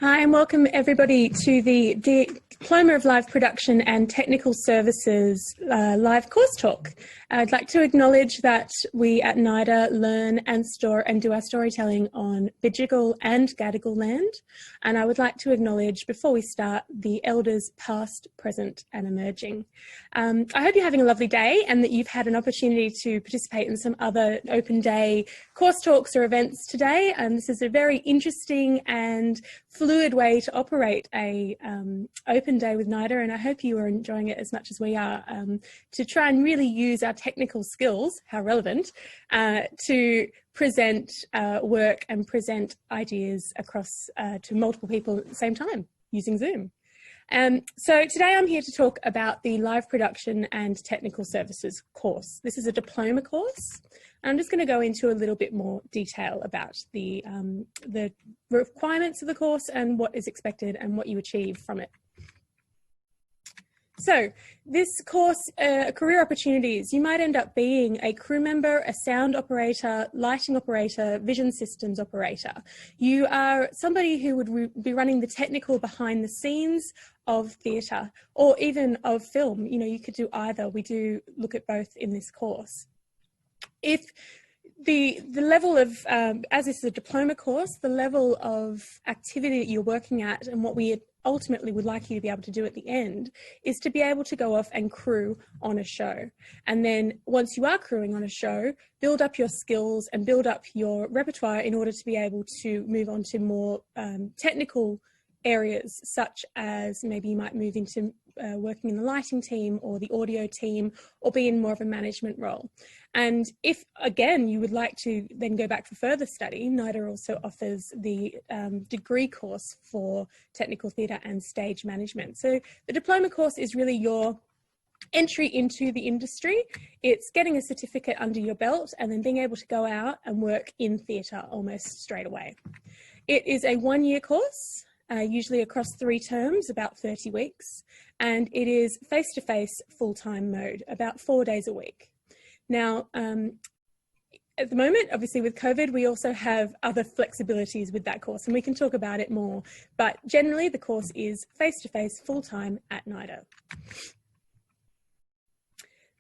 Hi and welcome everybody to the Diploma of Live Production and Technical Services live course talk. I'd like to acknowledge that we at NIDA learn and store and do our storytelling on Bidjigal and Gadigal land. And I would like to acknowledge, before we start, the elders past, present and emerging. I hope you're having a lovely day and that you've had an opportunity to participate in some other open day course talks or events today. This is a very interesting and fluid way to operate a open day with NIDA, and I hope you are enjoying it as much as we are, to try and really use our technical skills, how relevant, to present work and present ideas across to multiple people at the same time using Zoom. So today I'm here to talk about the Live Production and Technical Services course. This is a diploma course. I'm just going to go into a little bit more detail about the requirements of the course and what is expected and what you achieve from it. So this course, career opportunities, you might end up being a crew member, a sound operator, lighting operator, vision systems operator. You are somebody who would be running the technical behind the scenes of theatre or even of film. You know, you could do either. We do look at both in this course. If the level of, as this is a diploma course, the level of activity that you're working at and what we ultimately would like you to be able to do at the end is to be able to go off and crew on a show. And then once you are crewing on a show, build up your skills and build up your repertoire in order to be able to move on to more technical areas, such as maybe you might move into working in the lighting team or the audio team, or be in more of a management role. And if, again, you would like to then go back for further study, NIDA also offers the degree course for technical theatre and stage management. So the diploma course is really your entry into the industry. It's getting a certificate under your belt and then being able to go out and work in theatre almost straight away. It is a one-year course. Usually across 3 terms, about 30 weeks, and it is face-to-face full-time mode, about 4 days a week. Now, at the moment, obviously with COVID, we also have other flexibilities with that course, and we can talk about it more, but generally the course is face-to-face full-time at NIDA.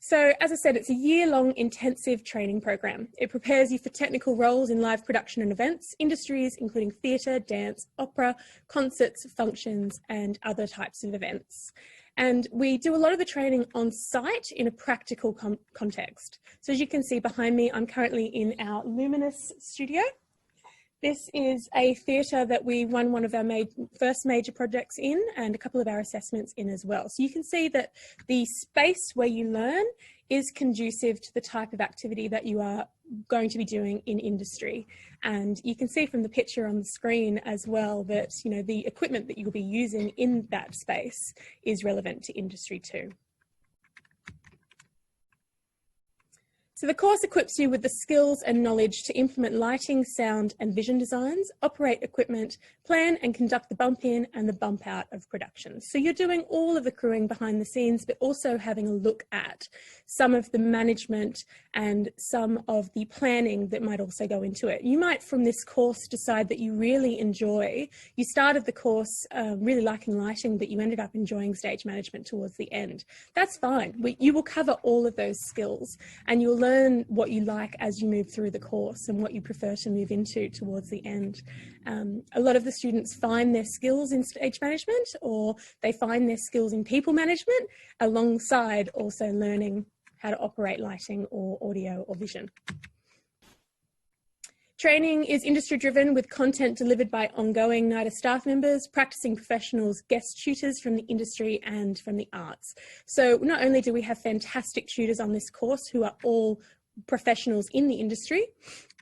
So, as I said, it's a year-long intensive training program. It prepares you for technical roles in live production and events, industries including theatre, dance, opera, concerts, functions, and other types of events. And we do a lot of the training on site in a practical context. So as you can see behind me, I'm currently in our Luminous studio. This is a theatre that we won one of our first major projects in, and a couple of our assessments in as well. So you can see that the space where you learn is conducive to the type of activity that you are going to be doing in industry. And you can see from the picture on the screen as well that, you know, the equipment that you'll be using in that space is relevant to industry too. So the course equips you with the skills and knowledge to implement lighting, sound and vision designs, operate equipment, plan and conduct the bump in and the bump out of productions. So you're doing all of the crewing behind the scenes, but also having a look at some of the management and some of the planning that might also go into it. You might from this course decide that you really enjoy, you started the course really liking lighting, but you ended up enjoying stage management towards the end. That's fine. You will cover all of those skills and you'll learn what you like as you move through the course and what you prefer to move into towards the end. A lot of the students find their skills in stage management, or they find their skills in people management alongside also learning how to operate lighting or audio or vision. Training is industry driven with content delivered by ongoing NIDA staff members, practicing professionals, guest tutors from the industry and from the arts. So not only do we have fantastic tutors on this course who are all professionals in the industry,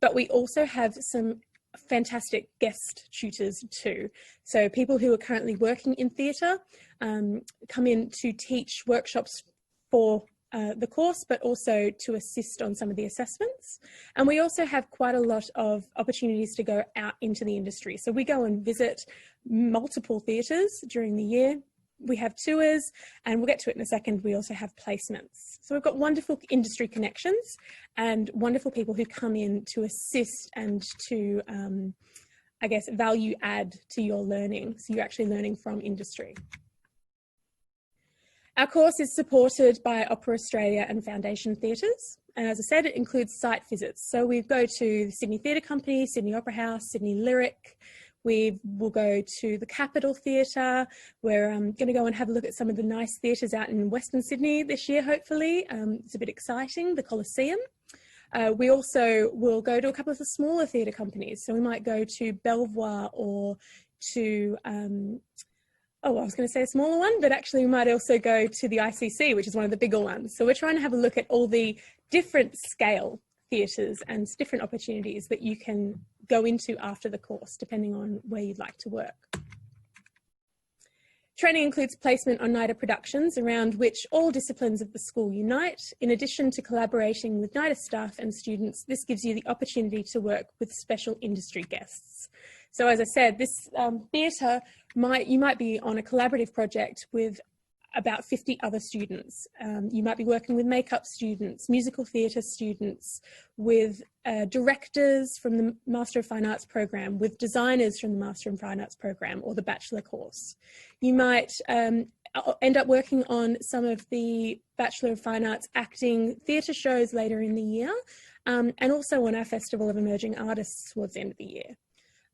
but we also have some fantastic guest tutors too. So people who are currently working in theatre come in to teach workshops for the course, but also to assist on some of the assessments. And we also have quite a lot of opportunities to go out into the industry. So we go and visit multiple theatres during the year. We have tours, and we'll get to it in a second. We also have placements. So we've got wonderful industry connections and wonderful people who come in to assist and to I guess, value add to your learning. So you're actually learning from industry. Our course is supported by Opera Australia and Foundation Theatres. And as I said, it includes site visits. So we go to the Sydney Theatre Company, Sydney Opera House, Sydney Lyric. We will go to the Capitol Theatre. We're going to go and have a look at some of the nice theatres out in Western Sydney this year, hopefully. It's a bit exciting, the Coliseum. We also will go to a couple of the smaller theatre companies. So we might go to Belvoir or to, I was going to say a smaller one, but actually we might also go to the ICC, which is one of the bigger ones. So we're trying to have a look at all the different scale theatres and different opportunities that you can go into after the course, depending on where you'd like to work. Training includes placement on NIDA productions, around which all disciplines of the school unite. In addition to collaborating with NIDA staff and students, this gives you the opportunity to work with special industry guests. So as I said, this theatre, you might be on a collaborative project with about 50 other students. You might be working with makeup students, musical theatre students, with directors from the Master of Fine Arts program, with designers from the Master of Fine Arts program or the Bachelor course. You might end up working on some of the Bachelor of Fine Arts acting theatre shows later in the year, and also on our Festival of Emerging Artists towards the end of the year.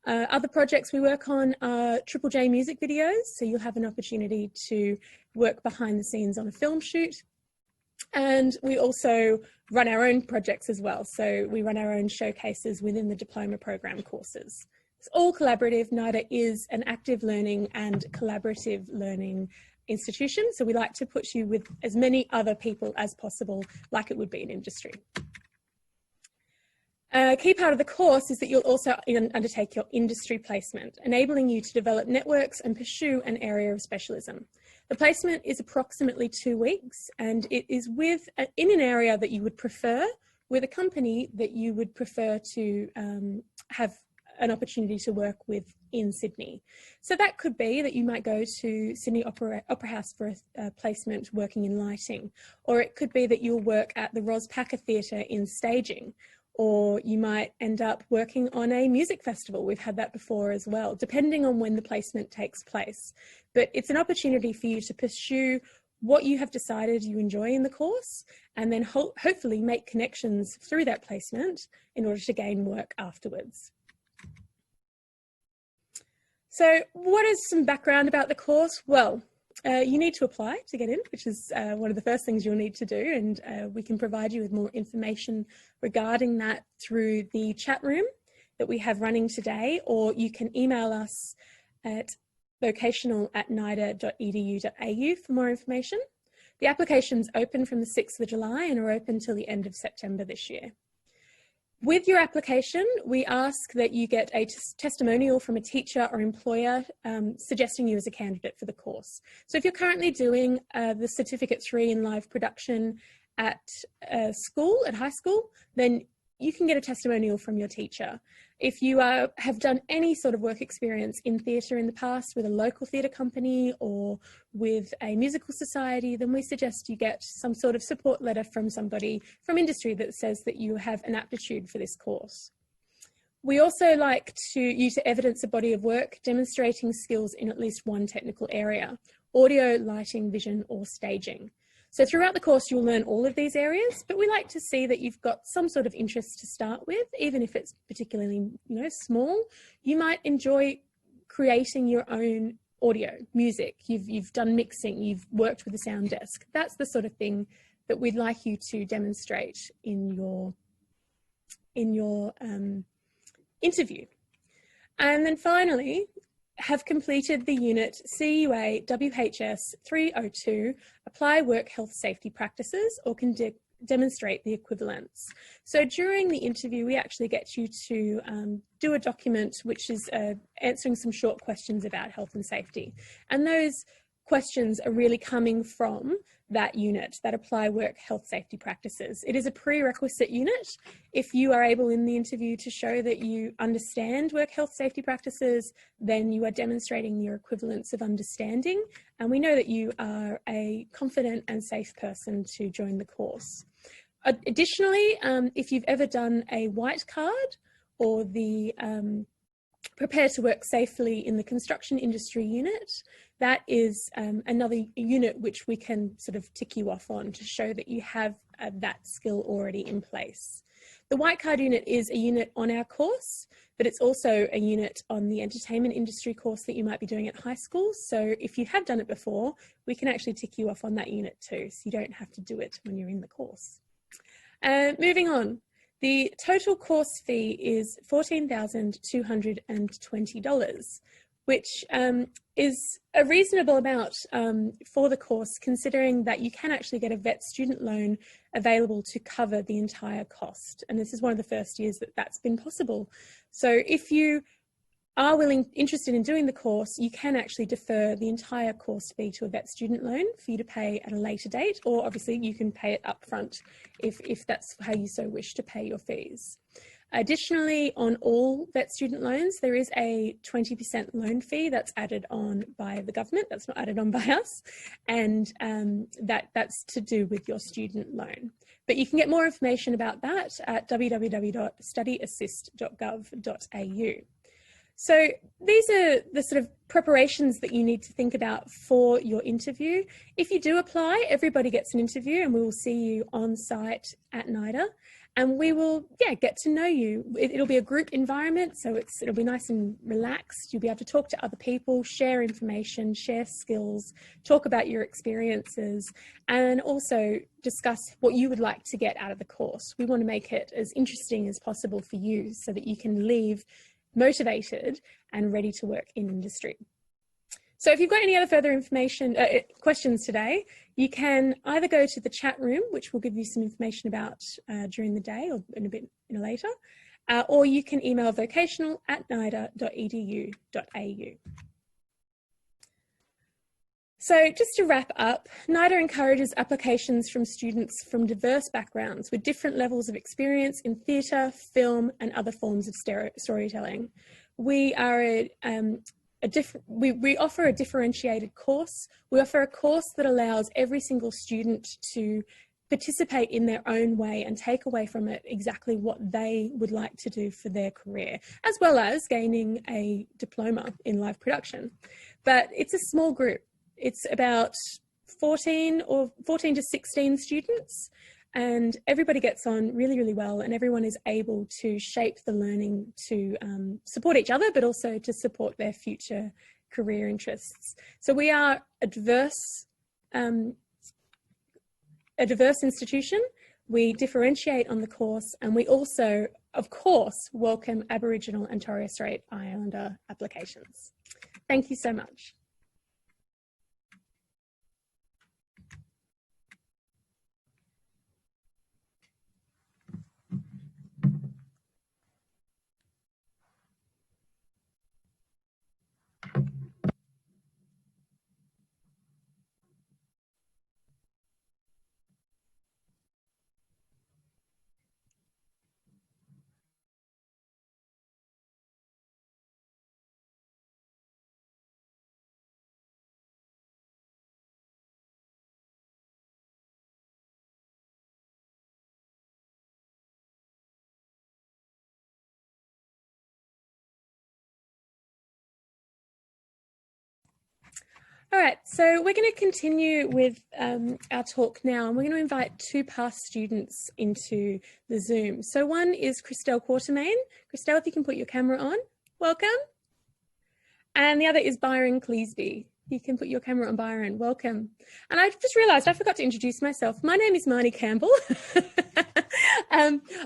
Other projects we work on are Triple J music videos, so you'll have an opportunity to work behind the scenes on a film shoot. And we also run our own projects as well, so we run our own showcases within the diploma program courses. It's all collaborative. NIDA is an active learning and collaborative learning institution, so we like to put you with as many other people as possible, like it would be in industry. A key part of the course is that you'll also undertake your industry placement, enabling you to develop networks and pursue an area of specialism. The placement is approximately 2 weeks, and it is in an area that you would prefer, with a company that you would prefer to have an opportunity to work with in Sydney. So that could be that you might go to Sydney Opera House for a placement working in lighting, or it could be that you'll work at the Ros Packer Theatre in staging, or you might end up working on a music festival. We've had that before as well, depending on when the placement takes place. But it's an opportunity for you to pursue what you have decided you enjoy in the course, and then hopefully make connections through that placement in order to gain work afterwards. So what is some background about the course? Well, you need to apply to get in, which is one of the first things you'll need to do, and we can provide you with more information regarding that through the chat room that we have running today, or you can email us at vocational@nida.edu.au for more information. The application's open from the 6th of July and are open till the end of September this year. With your application, we ask that you get a testimonial from a teacher or employer suggesting you as a candidate for the course. So if you're currently doing the Certificate 3 in live production at school, at high school, then you can get a testimonial from your teacher. If you have done any sort of work experience in theatre in the past with a local theatre company or with a musical society, then we suggest you get some sort of support letter from somebody from industry that says that you have an aptitude for this course. We also like you to evidence a body of work demonstrating skills in at least one technical area: audio, lighting, vision, or staging. So throughout the course, you'll learn all of these areas, but we like to see that you've got some sort of interest to start with, even if it's particularly, small. You might enjoy creating your own audio, music. You've done mixing, you've worked with a sound desk. That's the sort of thing that we'd like you to demonstrate in your interview. And then finally, have completed the unit CUA WHS 302, Apply Work Health Safety Practices, or can demonstrate the equivalence. So during the interview, we actually get you to do a document which is answering some short questions about health and safety. And those questions are really coming from that unit, that Apply Work Health Safety Practices. It is a prerequisite unit. If you are able in the interview to show that you understand work health safety practices, then you are demonstrating your equivalence of understanding. And we know that you are a confident and safe person to join the course. Additionally, if you've ever done a white card or the prepare to work safely in the construction industry unit. That is another unit which we can sort of tick you off on to show that you have that skill already in place. The white card unit is a unit on our course, but it's also a unit on the entertainment industry course that you might be doing at high school. So if you have done it before, we can actually tick you off on that unit too, so you don't have to do it when you're in the course. Moving on, the total course fee is $14,220, which is a reasonable amount for the course, considering that you can actually get a VET student loan available to cover the entire cost. And this is one of the first years that that's been possible. So if you are interested in doing the course, you can actually defer the entire course fee to a VET student loan for you to pay at a later date, or obviously you can pay it upfront if that's how you so wish to pay your fees. Additionally, on all VET student loans, there is a 20% loan fee that's added on by the government. That's not added on by us. And that's to do with your student loan. But you can get more information about that at www.studyassist.gov.au. So these are the sort of preparations that you need to think about for your interview. If you do apply, everybody gets an interview, and we will see you on site at NIDA. And we will, get to know you. It'll be a group environment, so it'll be nice and relaxed. You'll be able to talk to other people, share information, share skills, talk about your experiences, and also discuss what you would like to get out of the course. We want to make it as interesting as possible for you so that you can leave motivated and ready to work in industry. So if you've got any other further information, questions today, you can either go to the chat room, which we'll give you some information about during the day or in a bit later, or you can email vocational@nida.edu.au. So just to wrap up, NIDA encourages applications from students from diverse backgrounds with different levels of experience in theatre, film and other forms of storytelling. We are we offer a differentiated course. We offer a course that allows every single student to participate in their own way and take away from it exactly what they would like to do for their career, as well as gaining a diploma in live production. But it's a small group. It's about 14 to 16 students, and everybody gets on really, really well, and everyone is able to shape the learning to support each other, but also to support their future career interests. So we are a diverse institution. We differentiate on the course, and we also, of course, welcome Aboriginal and Torres Strait Islander applications. Thank you so much. All right, so we're going to continue with our talk now, and we're going to invite two past students into the Zoom. So one is Krystelle Quartermaine. Krystelle, if you can put your camera on, welcome. And the other is Byron Cleasby. You can put your camera on, Byron, welcome. And I just realised I forgot to introduce myself. My name is Marnie Campbell.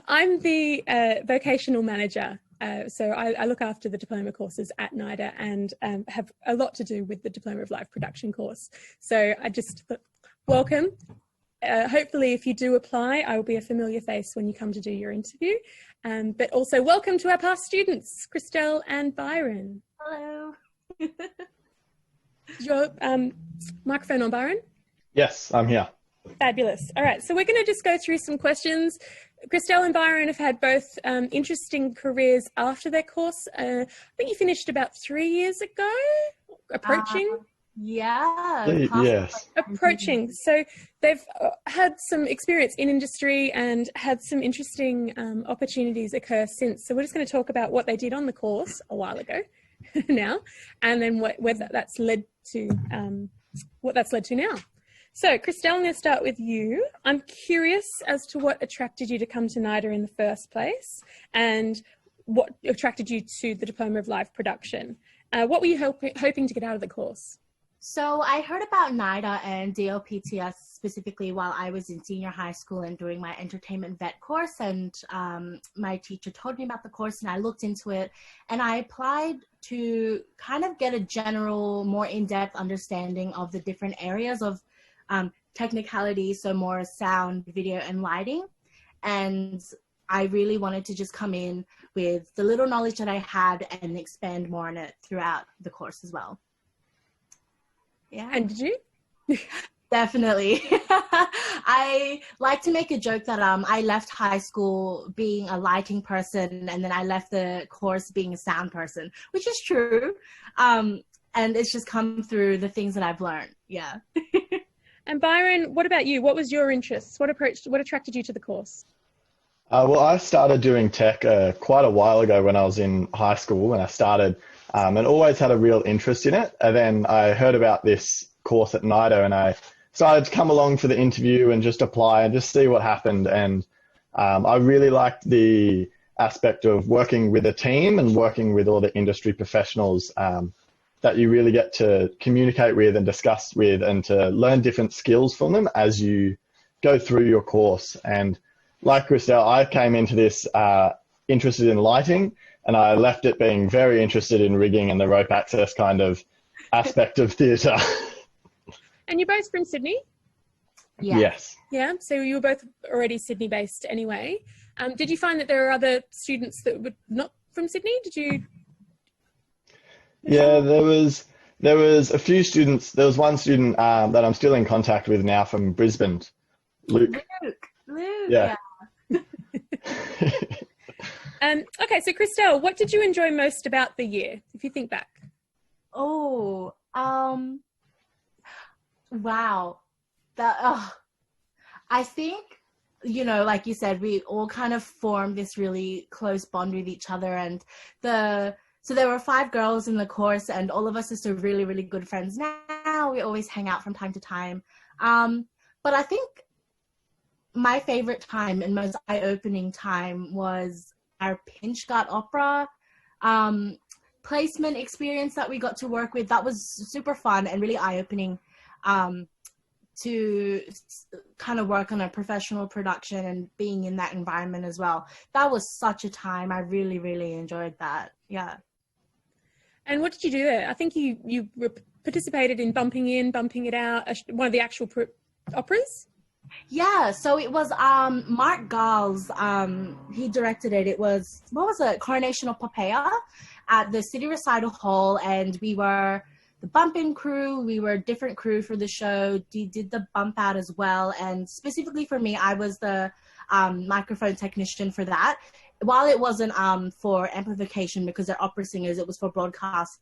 I'm the vocational manager. So I look after the diploma courses at NIDA and have a lot to do with the Diploma of Live Production course. So I just welcome. Hopefully, if you do apply, I will be a familiar face when you come to do your interview. But also welcome to our past students, Krystelle and Byron. Hello. Is your microphone on, Byron? Yes, I'm here. Fabulous. All right, so we're going to just go through some questions. Krystelle and Byron have had both interesting careers after their course. I think you finished about 3 years ago, approaching. Yeah. Yes. Approaching. So they've had some experience in industry and had some interesting opportunities occur since. So we're just going to talk about what they did on the course a while ago now, and then what that's led to now. So Krystelle, I'm going to start with you. I'm curious as to what attracted you to come to NIDA in the first place and what attracted you to the Diploma of Live Production. What were you hoping to get out of the course? So I heard about NIDA and DLPTS specifically while I was in senior high school and doing my entertainment vet course, and my teacher told me about the course and I looked into it and I applied to kind of get a general, more in-depth understanding of the different areas of technicality, so more sound, video, and lighting. And I really wanted to just come in with the little knowledge that I had and expand more on it throughout the course as well. Yeah. And did you? Definitely. I like to make a joke that I left high school being a lighting person and then I left the course being a sound person, which is true. And it's just come through the things that I've learned. Yeah. And Byron, what about you? What was your interest? What attracted you to the course? Well, I started doing tech quite a while ago when I was in high school when I started, and always had a real interest in it. And then I heard about this course at NIDA and I decided to come along for the interview and just apply and just see what happened. And I really liked the aspect of working with a team and working with all the industry professionals that you really get to communicate with and discuss with and to learn different skills from them as you go through your course. And like Krystelle, I came into this interested in lighting, and I left it being very interested in rigging and the rope access kind of aspect of theatre. And you're both from Sydney? Yeah. Yes. Yeah, so you were both already Sydney-based anyway. Did you find that there are other students that were not from Sydney? Did you? Yeah, there was a few students. There was one student that I'm still in contact with now from Brisbane, Luke. Luke. Yeah. Okay, so Krystelle, what did you enjoy most about the year, if you think back? Oh, wow. I think, like you said, we all kind of formed this really close bond with each other, and so there were 5 girls in the course, and all of us are still really, really good friends now. We always hang out from time to time. But I think my favorite time and most eye-opening time was our Pinch Gut Opera placement experience that we got to work with. That was super fun and really eye-opening to kind of work on a professional production and being in that environment as well. That was such a time. I really, really enjoyed that. Yeah. And what did you do there? I think you participated in Bumping In, Bumping It Out, one of the actual operas? Yeah, so it was Mark Gals, he directed it. It was, Coronation of Popea at the City Recital Hall, and we were the bump-in crew. We were a different crew for the show. We did the bump out as well, and specifically for me, I was the microphone technician for that. While it wasn't for amplification because they're opera singers, it was for broadcasting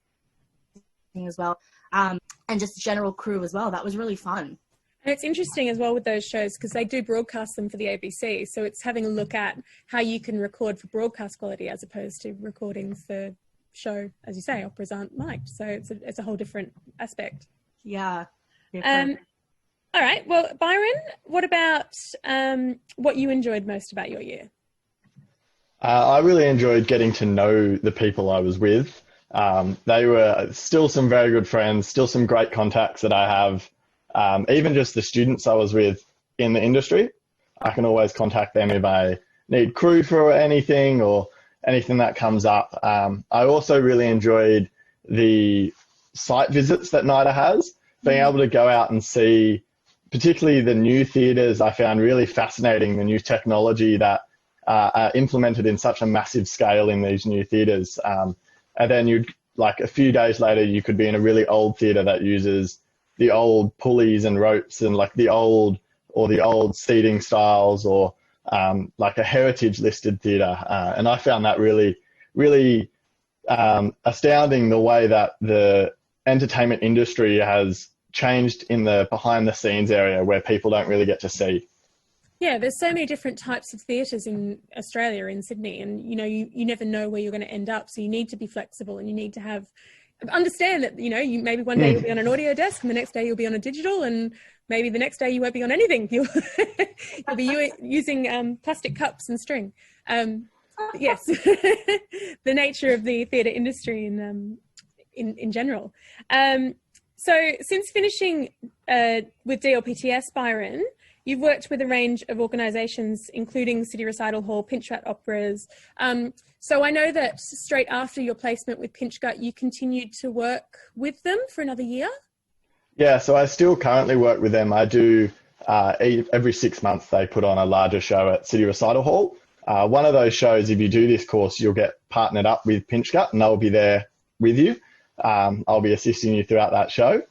as well, and just general crew as well. That was really fun. And it's interesting as well with those shows because they do broadcast them for the ABC. So it's having a look at how you can record for broadcast quality as opposed to recording for show. As you say, operas aren't mic'd. So it's a whole different aspect. Yeah. All right. Well, Byron, what about what you enjoyed most about your year? I really enjoyed getting to know the people I was with. They were still some very good friends, still some great contacts that I have. Even just the students I was with in the industry, I can always contact them if I need crew for anything or anything that comes up. I also really enjoyed the site visits that NIDA has, being able to go out and see particularly the new theatres. I found really fascinating the new technology that are implemented in such a massive scale in these new theatres. And then like a few days later, you could be in a really old theatre that uses the old pulleys and ropes and like the old seating styles or like a heritage listed theatre. And I found that really, really astounding, the way that the entertainment industry has changed in the behind the scenes area where people don't really get to see. Yeah, there's so many different types of theatres in Australia, in Sydney, and you never know where you're going to end up. So you need to be flexible, and you need to understand that you maybe one day you'll be on an audio desk, and the next day you'll be on a digital, and maybe the next day you won't be on anything. You'll be using plastic cups and string. Yes, the nature of the theatre industry in general. So since finishing with DLPTS, Byron, you've worked with a range of organisations, including City Recital Hall, Pinch Gut Operas. So I know that straight after your placement with Pinch Gut, you continued to work with them for another year? Yeah, so I still currently work with them. I do, every 6 months they put on a larger show at City Recital Hall. One of those shows, if you do this course, you'll get partnered up with Pinch Gut, and they'll be there with you. I'll be assisting you throughout that show.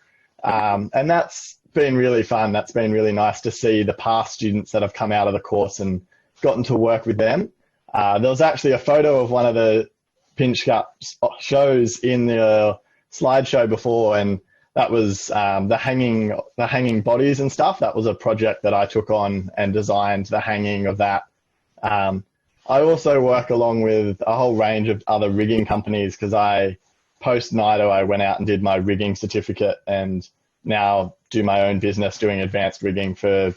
And that's been really fun. That's been really nice to see the past students that have come out of the course and gotten to work with them. There was actually a photo of one of the Pinch Gut shows in the slideshow before, and that was the hanging bodies and stuff. That was a project that I took on and designed the hanging of that. I also work along with a whole range of other rigging companies because post NIDA, I went out and did my rigging certificate and now do my own business doing advanced rigging for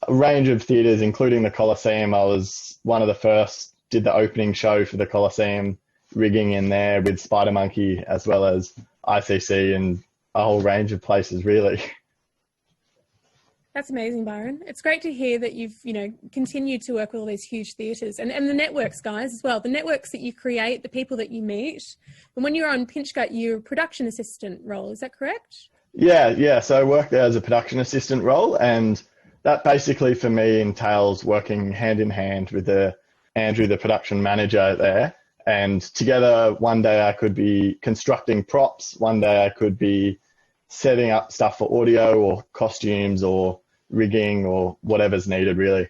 a range of theatres, including the Coliseum. I was one of the first, did the opening show for the Coliseum, rigging in there with Spider Monkey, as well as ICC and a whole range of places, really. That's amazing, Byron. It's great to hear that you've, continued to work with all these huge theatres and the networks, guys, as well. The networks that you create, the people that you meet. And when you're on Pinch Gut, you're a production assistant role. Is that correct? Yeah. So I work there as a production assistant role, and that basically for me entails working hand in hand with Andrew, the production manager there. And together, one day I could be constructing props, one day I could be setting up stuff for audio or costumes or rigging or whatever's needed, really.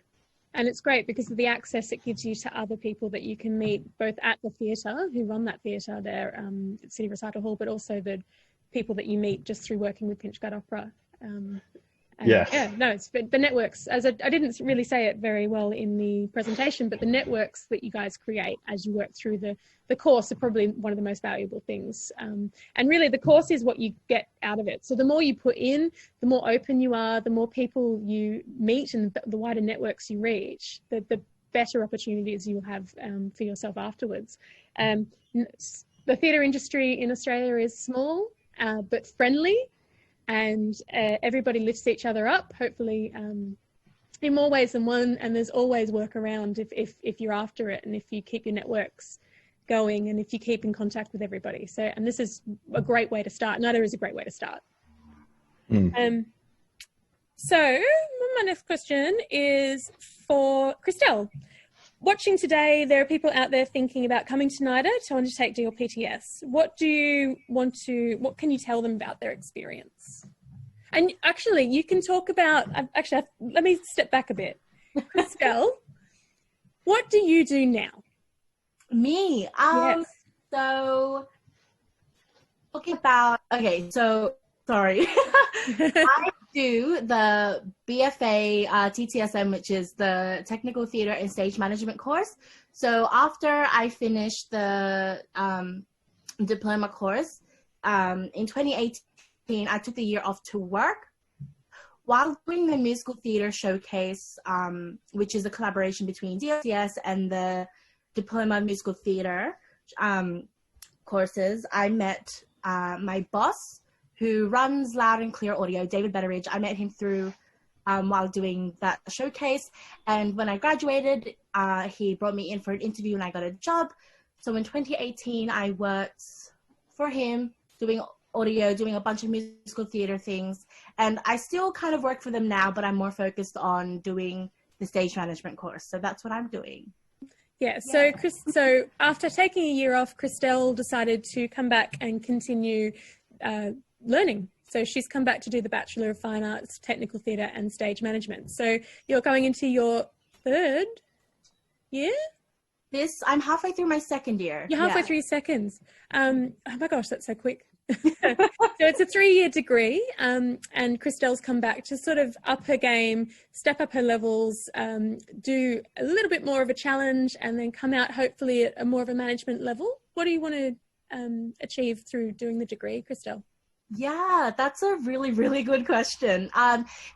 And it's great because of the access it gives you to other people that you can meet both at the theatre, who run that theatre there at City Recital Hall, but also the people that you meet just through working with Pinch Gut Opera. It's the networks, as I didn't really say it very well in the presentation, but the networks that you guys create as you work through the course are probably one of the most valuable things. And really the course is what you get out of it. So the more you put in, the more open you are, the more people you meet and the wider networks you reach, the better opportunities you'll have for yourself afterwards. The theatre industry in Australia is small, but friendly. And everybody lifts each other up, hopefully, in more ways than one. And there's always work around if you're after it, and if you keep your networks going, and if you keep in contact with everybody. So, and this is a great way to start. NIDA is a great way to start. So my next question is for Krystelle. Watching today, there are people out there thinking about coming to NIDA to undertake DLPTS. What can you tell them about their experience? And actually, you can talk about, let me step back a bit. Krystelle, what do you do now? Me? Yes. So, sorry. I do the BFA TTSM, which is the Technical Theatre and Stage Management course. So after I finished the diploma course in 2018, I took the year off to work while doing the musical theatre showcase, which is a collaboration between DLPTS and the Diploma Musical Theatre courses. I met my boss, who runs Loud and Clear Audio, David Betteridge. I met him through while doing that showcase. And when I graduated, he brought me in for an interview and I got a job. So in 2018, I worked for him doing audio, doing a bunch of musical theater things. And I still kind of work for them now, but I'm more focused on doing the stage management course. So that's what I'm doing. Yeah, so so after taking a year off, Krystelle decided to come back and continue learning. So she's come back to do the Bachelor of Fine Arts, Technical Theatre and Stage Management. So you're going into your third year? I'm halfway through my second year. You're halfway through your seconds. Oh my gosh, that's so quick. So it's a 3-year degree, and Krystelle's come back to sort of up her game, step up her levels, do a little bit more of a challenge, and then come out hopefully at a more of a management level. What do you want to achieve through doing the degree, Krystelle? Yeah, that's a really, really good question.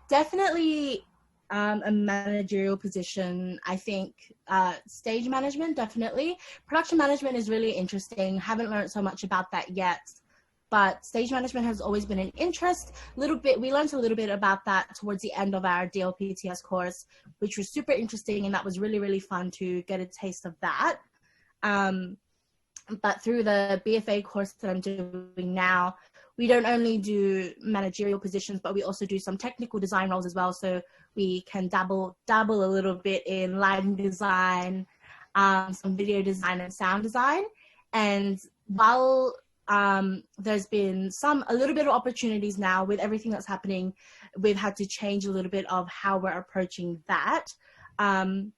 Definitely a managerial position. I think stage management, definitely. Production management is really interesting. Haven't learned so much about that yet, but stage management has always been an interest. We learned a little bit about that towards the end of our DLPTS course, which was super interesting, and that was really, really fun to get a taste of that. But through the BFA course that I'm doing now, we don't only do managerial positions, but we also do some technical design roles as well. So we can dabble a little bit in lighting design, some video design and sound design. And while there's been a little bit of opportunities now with everything that's happening, we've had to change a little bit of how we're approaching that. I'm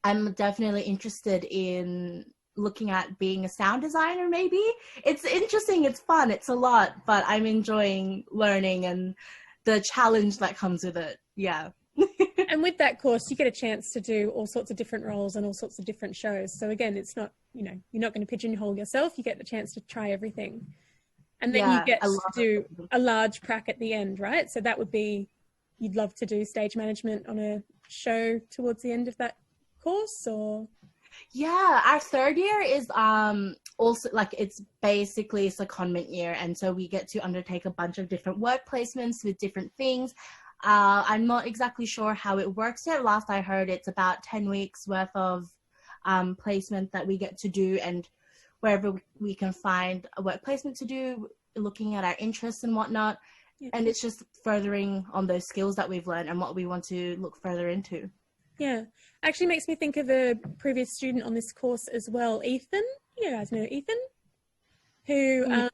definitely interested in looking at being a sound designer. Maybe it's interesting, it's fun, it's a lot, but I'm enjoying learning and the challenge that comes with it. Yeah. And with that course, you get a chance to do all sorts of different roles and all sorts of different shows. So again, it's not, you're not going to pigeonhole yourself. You get the chance to try everything. And then you get to do a large prac at the end, right? So that would be, you'd love to do stage management on a show towards the end of that course, or? Yeah, our third year is also like, it's basically secondment year, and so we get to undertake a bunch of different work placements with different things. I'm not exactly sure how it works yet. Last I heard, it's about 10 weeks worth of placement that we get to do, and wherever we can find a work placement to do, looking at our interests and whatnot. Yeah. And it's just furthering on those skills that we've learned and what we want to look further into. Yeah, actually makes me think of a previous student on this course as well, Ethan. You guys know Ethan, who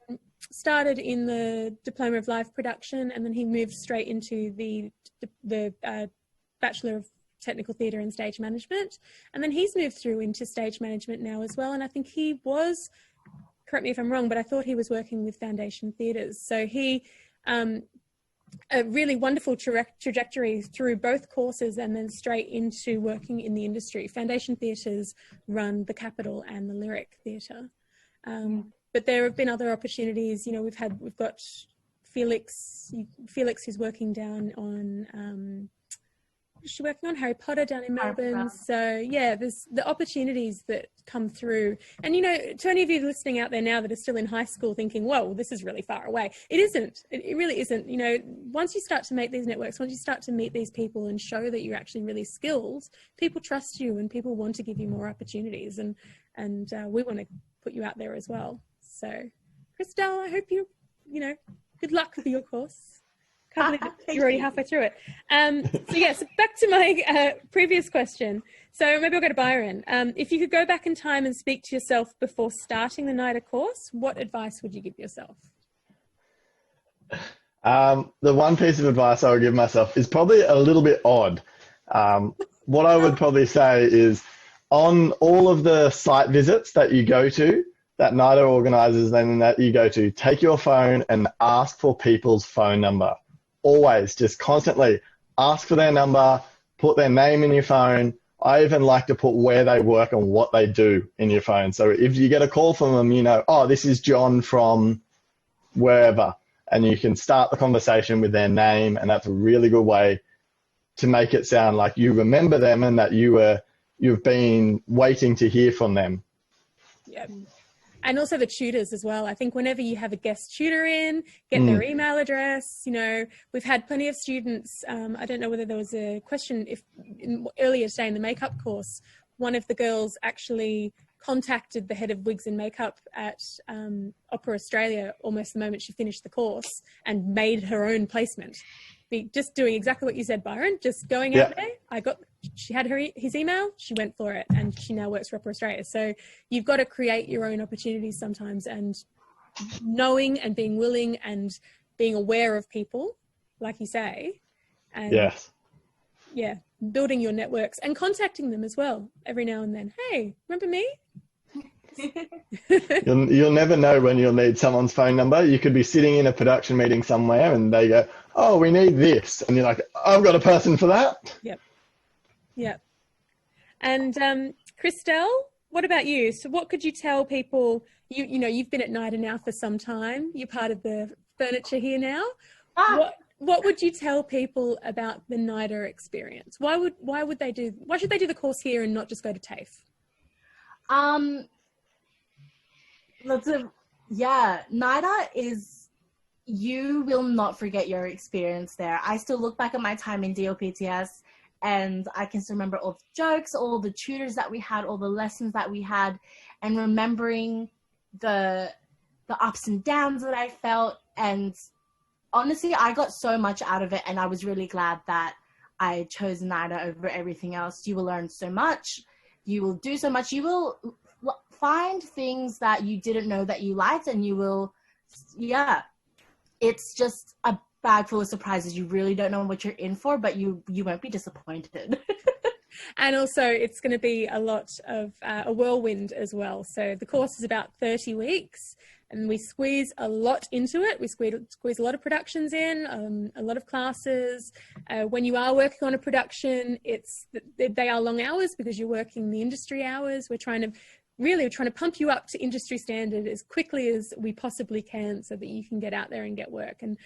started in the Diploma of Live Production, and then he moved straight into the Bachelor of Technical Theatre and Stage Management, and then he's moved through into stage management now as well. And I think he was, correct me if I'm wrong, but I thought he was working with Foundation Theatres. So he a really wonderful trajectory through both courses and then straight into working in the industry. Foundation Theatres run the Capitol and the Lyric Theatre. But there have been other opportunities. You know, we've got Felix who's working down on, she's working on Harry Potter down in Melbourne. So yeah, there's the opportunities that come through. And, you know, to any of you listening out there now that are still in high school thinking, whoa, this is really far away. It isn't. It really isn't. You know, once you start to make these networks, once you start to meet these people and show that you're actually really skilled, people trust you and people want to give you more opportunities. And we want to put you out there as well. So, Krystelle, I hope you good luck with your course. Can't believe you're already halfway through it. So yes, back to my previous question. So maybe I'll go to Byron. If you could go back in time and speak to yourself before starting the NIDA course, what advice would you give yourself? The one piece of advice I would give myself is probably a little bit odd. What I would probably say is, on all of the site visits that you go to, that NIDA organises and that you go to, take your phone and ask for people's phone number. Always, just constantly ask for their number, put their name in your phone. I even like to put where they work and what they do in your phone. So if you get a call from them, you know, oh, this is John from wherever, and you can start the conversation with their name, and that's a really good way to make it sound like you remember them and that you've been waiting to hear from them. Yep. And also the tutors as well. I think whenever you have a guest tutor in, get their email address. You know, we've had plenty of students. I don't know whether there was a question earlier today in the makeup course, one of the girls actually contacted the head of wigs and makeup at Opera Australia almost the moment she finished the course and made her own placement. Just doing exactly what you said, Byron, just going out there. She had his email, she went for it, and she now works for Opera Australia. So you've got to create your own opportunities sometimes, and knowing and being willing and being aware of people, like you say. And yes. Yeah, building your networks and contacting them as well every now and then. Hey, remember me? You'll never know when you'll need someone's phone number. You could be sitting in a production meeting somewhere and they go, oh, we need this. And you're like, I've got a person for that. Yep. Yep. And Krystelle, what about you? So what could you tell people? You know, you've been at NIDA now for some time. You're part of the furniture here now. What would you tell people about the NIDA experience? Why should they do the course here and not just go to TAFE? NIDA is, you will not forget your experience there. I still look back at my time in DOPTS and I can still remember all the jokes, all the tutors that we had, all the lessons that we had, and remembering the ups and downs that I felt. And honestly, I got so much out of it, and I was really glad that I chose NIDA over everything else. You will learn so much. You will do so much. You will find things that you didn't know that you liked, and you will, it's just a bag full of surprises. You really don't know what you're in for, but you won't be disappointed. And also it's going to be a lot of a whirlwind as well. So the course is about 30 weeks and we squeeze a lot into it. We squeeze a lot of productions in, a lot of classes. When you are working on a production, they are long hours because you're working the industry hours. We're trying to pump you up to industry standard as quickly as we possibly can so that you can get out there and get work. And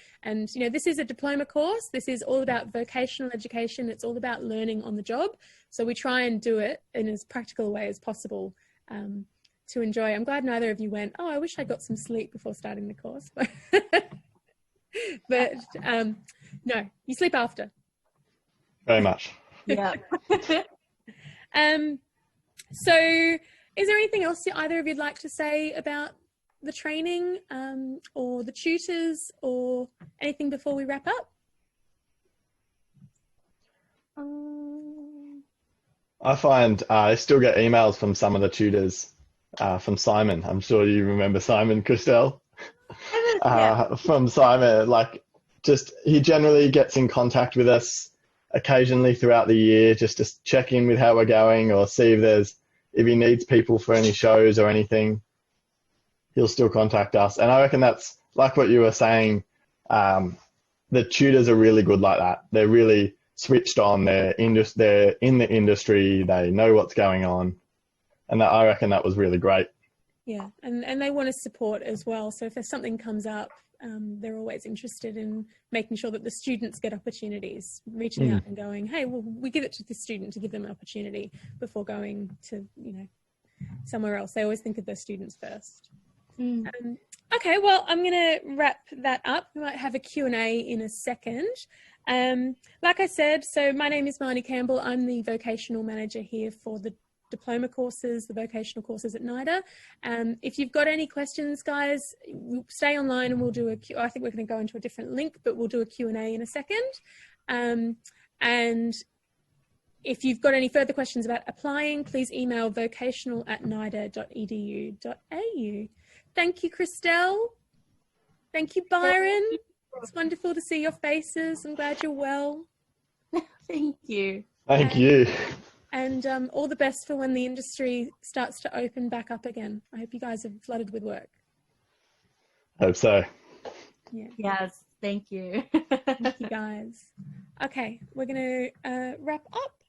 you know, this is a diploma course. This is all about vocational education. It's all about learning on the job. So we try and do it in as practical a way as possible to enjoy. I'm glad neither of you went, oh, I wish I got some sleep before starting the course. But no, you sleep after. Very much. Yeah. So is there anything else either of you'd like to say about the training or the tutors or anything before we wrap up? I find I still get emails from some of the tutors, from Simon. I'm sure you remember Simon, Krystelle. From Simon, he generally gets in contact with us occasionally throughout the year just to check in with how we're going or see if he needs people for any shows or anything. He'll still contact us. And I reckon that's like what you were saying. The tutors are really good like that. They're really switched on. They're in the industry. They know what's going on. And I reckon that was really great. Yeah, and they want to support as well. So if there's something comes up, they're always interested in making sure that the students get opportunities, reaching out and going, hey, well, we give it to the student to give them an opportunity before going to, somewhere else. They always think of their students first. Okay, well, I'm going to wrap that up. We might have a Q&A in a second. Like I said, so my name is Marnie Campbell. I'm the vocational manager here for the diploma courses, the vocational courses at NIDA. If you've got any questions, guys, stay online and we'll do I think we're going to go into a different link, but we'll do a Q&A in a second. And if you've got any further questions about applying, please email vocational@nida.edu.au. Thank you, Krystelle. Thank you, Byron. It's wonderful to see your faces. I'm glad you're well. Thank you. Thank you. And all the best for when the industry starts to open back up again. I hope you guys are flooded with work. Hope so. Yeah. Yes, thank you. Thank you, guys. Okay, we're going to wrap up.